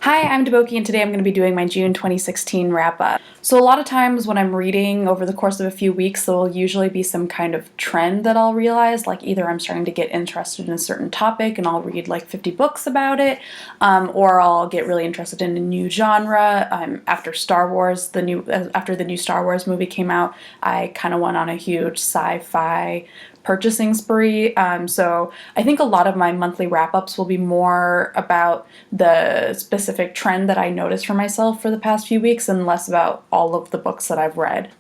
Hi, I'm Deboki, and today I'm going to be doing my June 2016 wrap-up. So a lot of times when I'm reading over the course of a few weeks, there will usually be some kind of trend that I'll realize, like either I'm starting to get interested in a certain topic and I'll read like 50 books about it, or I'll get really interested in a new genre. After after the new Star Wars movie came out, I kind of went on a huge sci-fi purchasing spree. So I think a lot of my monthly wrap-ups will be more about the specific trend that I noticed for myself for the past few weeks and less about all of the books that I've read.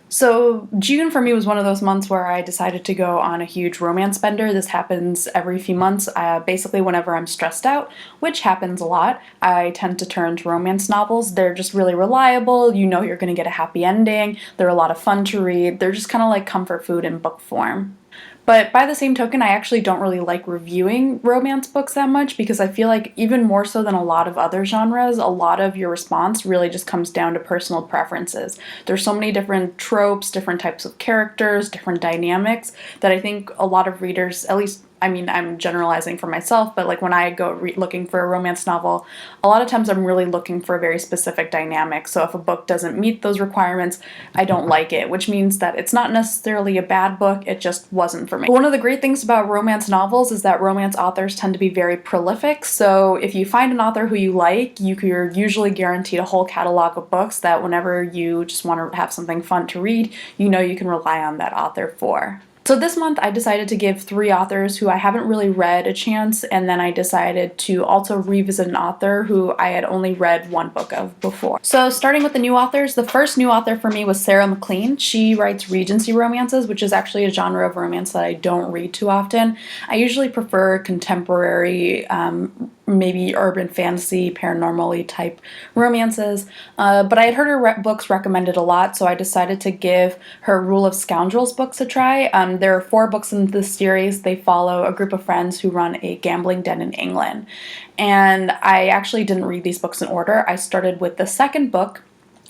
So June for me was one of those months where I decided to go on a huge romance bender. This happens every few months. Basically whenever I'm stressed out, which happens a lot, I tend to turn to romance novels. They're just really reliable. You know you're going to get a happy ending. They're a lot of fun to read. They're just kind of like comfort food in book form. But by the same token, I actually don't really like reviewing romance books that much because I feel like even more so than a lot of other genres, a lot of your response really just comes down to personal preferences. There's so many different tropes, different types of characters, different dynamics that I think a lot of readers, at least I'm generalizing for myself, but like when I go looking for a romance novel, a lot of times I'm really looking for a very specific dynamic. So if a book doesn't meet those requirements, I don't like it, which means that it's not necessarily a bad book, it just wasn't for me. But one of the great things about romance novels is that romance authors tend to be very prolific. So if you find an author who you like, you're usually guaranteed a whole catalog of books that whenever you just want to have something fun to read, you know you can rely on that author for. So this month I decided to give 3 authors who I haven't really read a chance, and then I decided to also revisit an author who I had only read one book of before. So starting with the new authors, the first new author for me was Sarah MacLean. She writes Regency romances, which is actually a genre of romance that I don't read too often. I usually prefer contemporary, maybe urban fantasy, paranormal-y type romances, but I had heard her books recommended a lot, so I decided to give her Rule of Scoundrels books a try. There are 4 books in this series. They follow a group of friends who run a gambling den in England, and I actually didn't read these books in order. I started with the second book,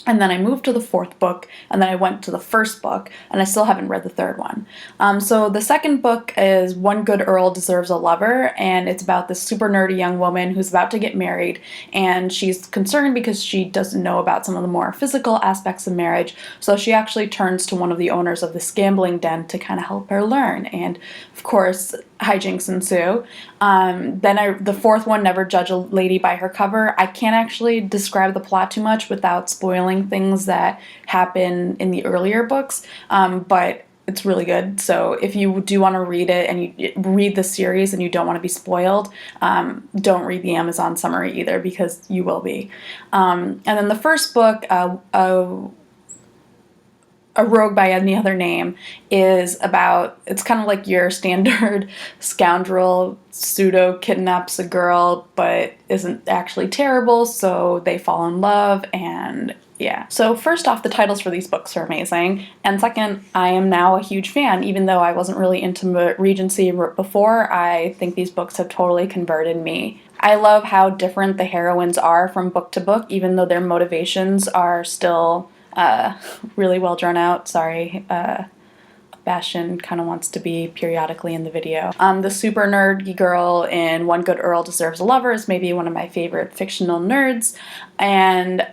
and then I moved to the 4th book, and then I went to the 1st book, and I still haven't read the 3rd one. So the second book is One Good Earl Deserves a Lover, and it's about this super nerdy young woman who's about to get married, and she's concerned because she doesn't know about some of the more physical aspects of marriage, so she actually turns to one of the owners of this gambling den to kind of help her learn, and of course, hijinks ensue. The 4th one, Never Judge a Lady by Her Cover. I can't actually describe the plot too much without spoiling things that happen in the earlier books, but it's really good. So if you do want to read it and you read the series and you don't want to be spoiled, don't read the Amazon summary either because you will be. And then the first book, A Rogue by Any Other Name, is about, it's kind of like your standard scoundrel pseudo kidnaps a girl but isn't actually terrible, so they fall in love, and yeah. So first off, the titles for these books are amazing, and second, I am now a huge fan. Even though I wasn't really into Regency before, I think these books have totally converted me. I love how different the heroines are from book to book, even though their motivations are still really well drawn out. Sorry, Bastion kind of wants to be periodically in the video. The super nerdy girl in One Good Earl Deserves a Lover is maybe one of my favorite fictional nerds, and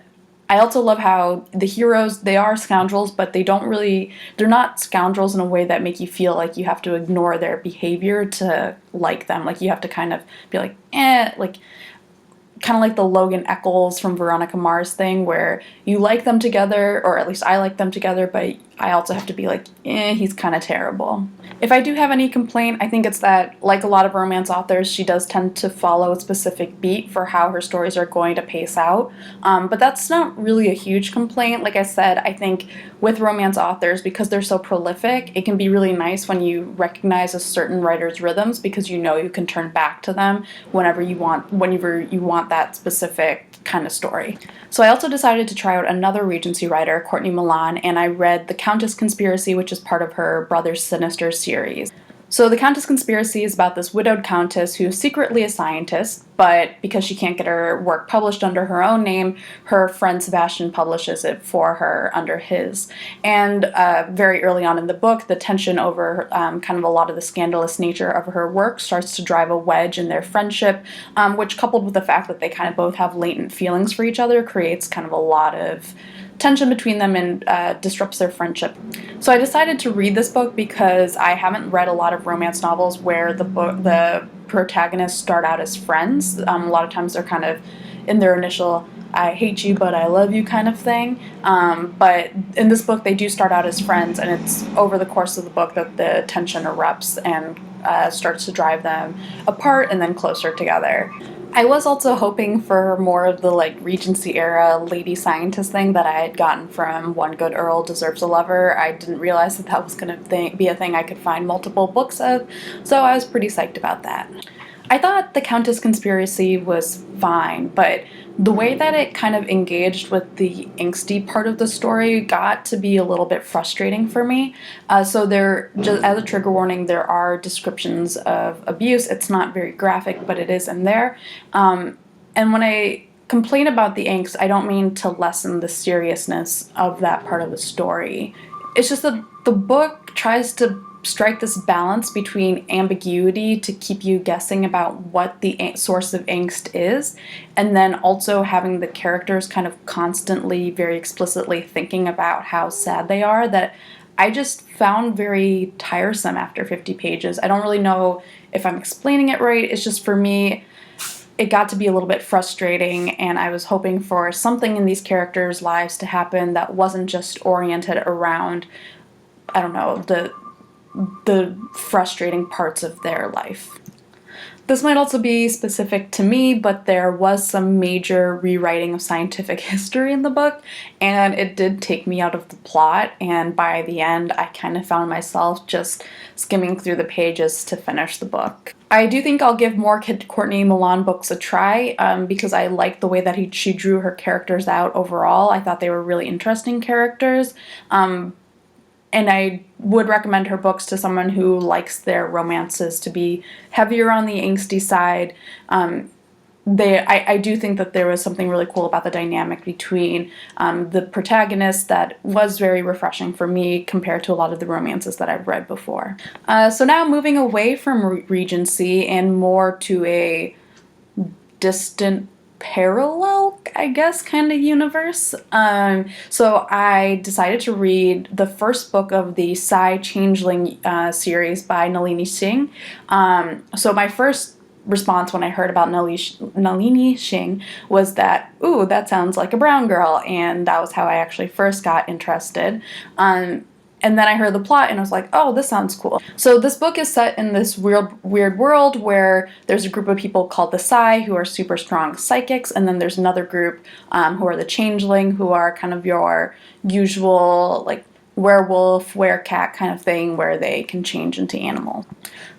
I also love how the heroes, they are scoundrels, but they're not scoundrels in a way that make you feel like you have to ignore their behavior to like them. Like you have to kind of be like, kind of like the Logan Echolls from Veronica Mars thing, where you like them together, or at least I like them together, but I also have to be like, he's kind of terrible. If I do have any complaint, I think it's that, like a lot of romance authors, she does tend to follow a specific beat for how her stories are going to pace out, but that's not really a huge complaint. Like I said, I think with romance authors, because they're so prolific, it can be really nice when you recognize a certain writer's rhythms, because you know you can turn back to them whenever you want that specific kind of story. So I also decided to try out another Regency writer, Courtney Milan, and I read The Countess Conspiracy, which is part of her Brothers Sinister series. So the Countess Conspiracy is about this widowed countess who is secretly a scientist, but because she can't get her work published under her own name, her friend Sebastian publishes it for her under his. And very early on in the book, the tension over kind of a lot of the scandalous nature of her work starts to drive a wedge in their friendship, which, coupled with the fact that they kind of both have latent feelings for each other, creates kind of a lot of tension between them and disrupts their friendship. So I decided to read this book because I haven't read a lot of romance novels where the protagonists start out as friends. A lot of times they're kind of in their initial "I hate you but I love you" kind of thing. But in this book they do start out as friends, and it's over the course of the book that the tension erupts and starts to drive them apart and then closer together. I was also hoping for more of the Regency era lady scientist thing that I had gotten from One Good Earl Deserves a Lover. I didn't realize that that was going to be a thing I could find multiple books of, so I was pretty psyched about that. I thought the Countess Conspiracy was fine, but the way that it kind of engaged with the angsty part of the story got to be a little bit frustrating for me. So there, just as a trigger warning, there are descriptions of abuse. It's not very graphic, but it is in there. And when I complain about the angst, I don't mean to lessen the seriousness of that part of the story. It's just that the book tries to strike this balance between ambiguity to keep you guessing about what the source of angst is, and then also having the characters kind of constantly, very explicitly thinking about how sad they are, that I just found very tiresome after 50 pages. I don't really know if I'm explaining it right. It's just, for me, it got to be a little bit frustrating, and I was hoping for something in these characters' lives to happen that wasn't just oriented around, I don't know, the frustrating parts of their life. This might also be specific to me, but there was some major rewriting of scientific history in the book, and it did take me out of the plot, and by the end I kind of found myself just skimming through the pages to finish the book. I do think I'll give more Courtney Milan books a try, because I liked the way that she drew her characters out overall. I thought they were really interesting characters. And I would recommend her books to someone who likes their romances to be heavier on the angsty side. I do think that there was something really cool about the dynamic between the protagonist that was very refreshing for me compared to a lot of the romances that I've read before. So now moving away from Regency and more to a distant parallel, I guess, kind of universe. So I decided to read the first book of the Psy Changeling series by Nalini Singh. So my first response when I heard about Nalini Singh was that, ooh, that sounds like a brown girl, and that was how I actually first got interested. And then I heard the plot and I was like, oh, this sounds cool. So this book is set in this weird world where there's a group of people called the Psy who are super strong psychics, and then there's another group who are the Changeling, who are kind of your usual werewolf, werecat kind of thing, where they can change into animal.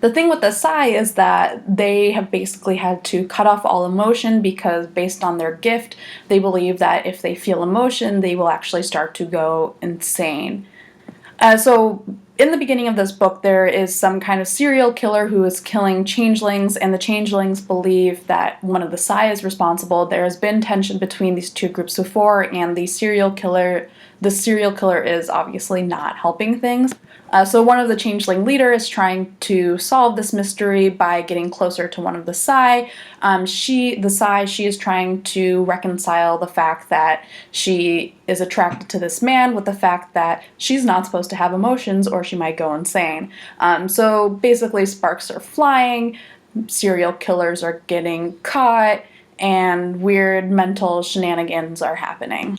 The thing with the Psy is that they have basically had to cut off all emotion because, based on their gift, they believe that if they feel emotion, they will actually start to go insane. So in the beginning of this book, there is some kind of serial killer who is killing changelings, and the changelings believe that one of the Psy is responsible. There has been tension between these two groups before, and the serial killer is obviously not helping things. So one of the changeling leaders is trying to solve this mystery by getting closer to one of the Psy. She is trying to reconcile the fact that she is attracted to this man with the fact that she's not supposed to have emotions or she might go insane. So basically sparks are flying, serial killers are getting caught, and weird mental shenanigans are happening.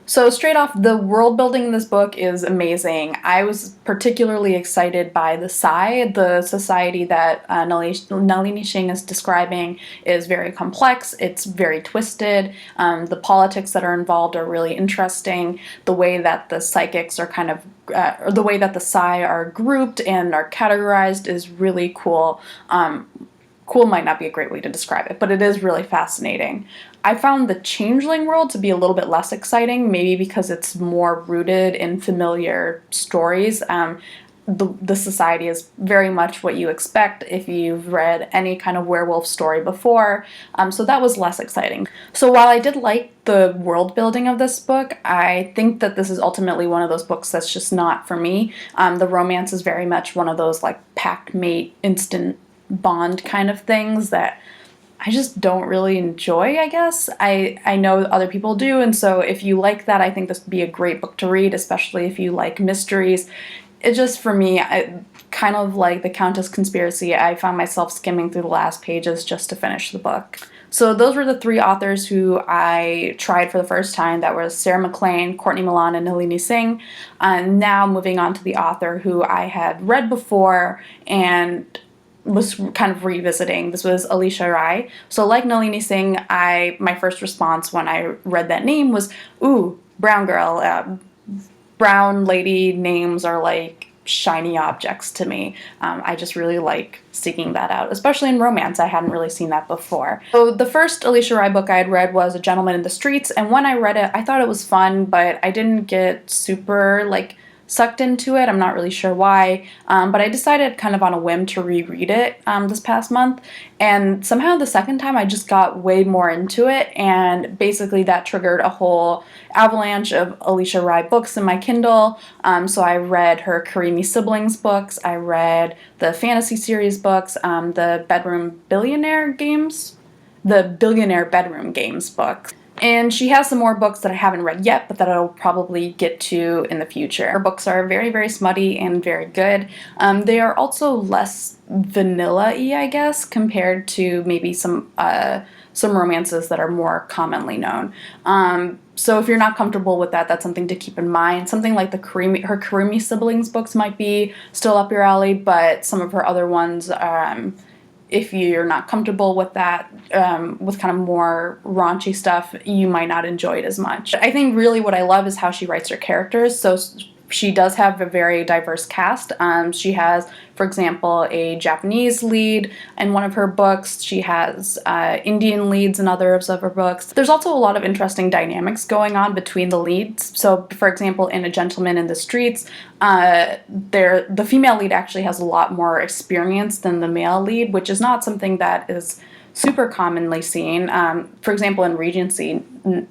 So straight off, the world building in this book is amazing. I was particularly excited by the Psy. The society that Nalini Singh is describing is very complex. It's very twisted. The politics that are involved are really interesting. The way that the psychics are the way that the Psy are grouped and are categorized is really cool. Cool might not be a great way to describe it, but it is really fascinating. I found the Changeling world to be a little bit less exciting, maybe because it's more rooted in familiar stories. the society is very much what you expect if you've read any kind of werewolf story before, so that was less exciting. So while I did like the world building of this book, I think that this is ultimately one of those books that's just not for me. The romance is very much one of those like pact mate, instant bond kind of things that I just don't really enjoy, I guess. I know other people do, and so if you like that, I think this would be a great book to read, especially if you like mysteries. It just, for me, kind of like the Countess Conspiracy, I found myself skimming through the last pages just to finish the book. So those were the three authors who I tried for the first time. That was Sarah MacLean, Courtney Milan, and Nalini Singh. Now moving on to the author who I had read before and was kind of revisiting. This was Alisha Rai. So like Nalini Singh, my first response when I read that name was, ooh, brown girl. Brown lady names are like shiny objects to me. I just really like seeking that out, especially in romance. I hadn't really seen that before. So the first Alisha Rai book I had read was A Gentleman in the Streets, and when I read it, I thought it was fun, but I didn't get super like sucked into it. I'm not really sure why, but I decided kind of on a whim to reread it this past month, and somehow the second time I just got way more into it, and basically that triggered a whole avalanche of Alisha Rai books in my Kindle. So I read her Karimi Siblings books, I read the fantasy series books, the Billionaire Bedroom Games books. And she has some more books that I haven't read yet, but that I'll probably get to in the future. Her books are very, very smutty and very good. They are also less vanilla-y, I guess, compared to maybe some romances that are more commonly known. So if you're not comfortable with that, that's something to keep in mind. Something like her Karimi Siblings books might be still up your alley, but some of her other ones, if you're not comfortable with that, with kind of more raunchy stuff, you might not enjoy it as much. I think really what I love is how she writes her characters. So she does have a very diverse cast. She has, for example, a Japanese lead in one of her books. She has Indian leads in others of her books. There's also a lot of interesting dynamics going on between the leads. So, for example, in A Gentleman in the Streets, the female lead actually has a lot more experience than the male lead, which is not something that is super commonly seen. For example, in Regency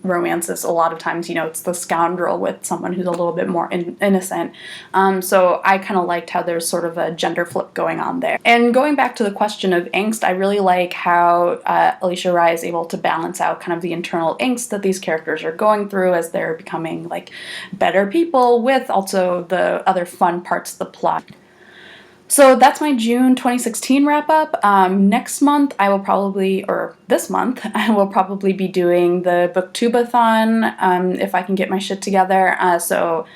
romances, a lot of times, it's the scoundrel with someone who's a little bit more innocent. So I kind of liked how there's sort of a gender flip going on there. And going back to the question of angst, I really like how Alisha Rai is able to balance out kind of the internal angst that these characters are going through as they're becoming like better people, with also the other fun parts of the plot. So that's my June 2016 wrap up. Next month this month, I will probably be doing the Booktubeathon if I can get my shit together. So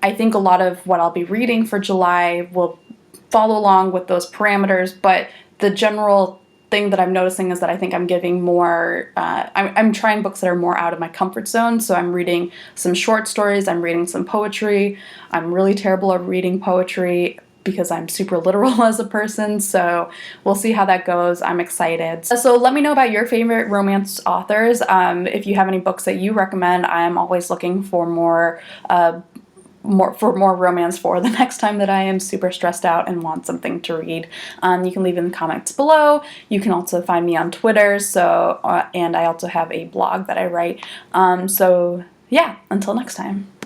I think a lot of what I'll be reading for July will follow along with those parameters, but the general thing that I'm noticing is that I think I'm giving more, I'm trying books that are more out of my comfort zone. So I'm reading some short stories, I'm reading some poetry. I'm really terrible at reading poetry because I'm super literal as a person, so we'll see how that goes. I'm excited. So let me know about your favorite romance authors. If you have any books that you recommend, I'm always looking for more romance for the next time that I am super stressed out and want something to read. You can leave in the comments below. You can also find me on Twitter, and I also have a blog that I write. So yeah, until next time.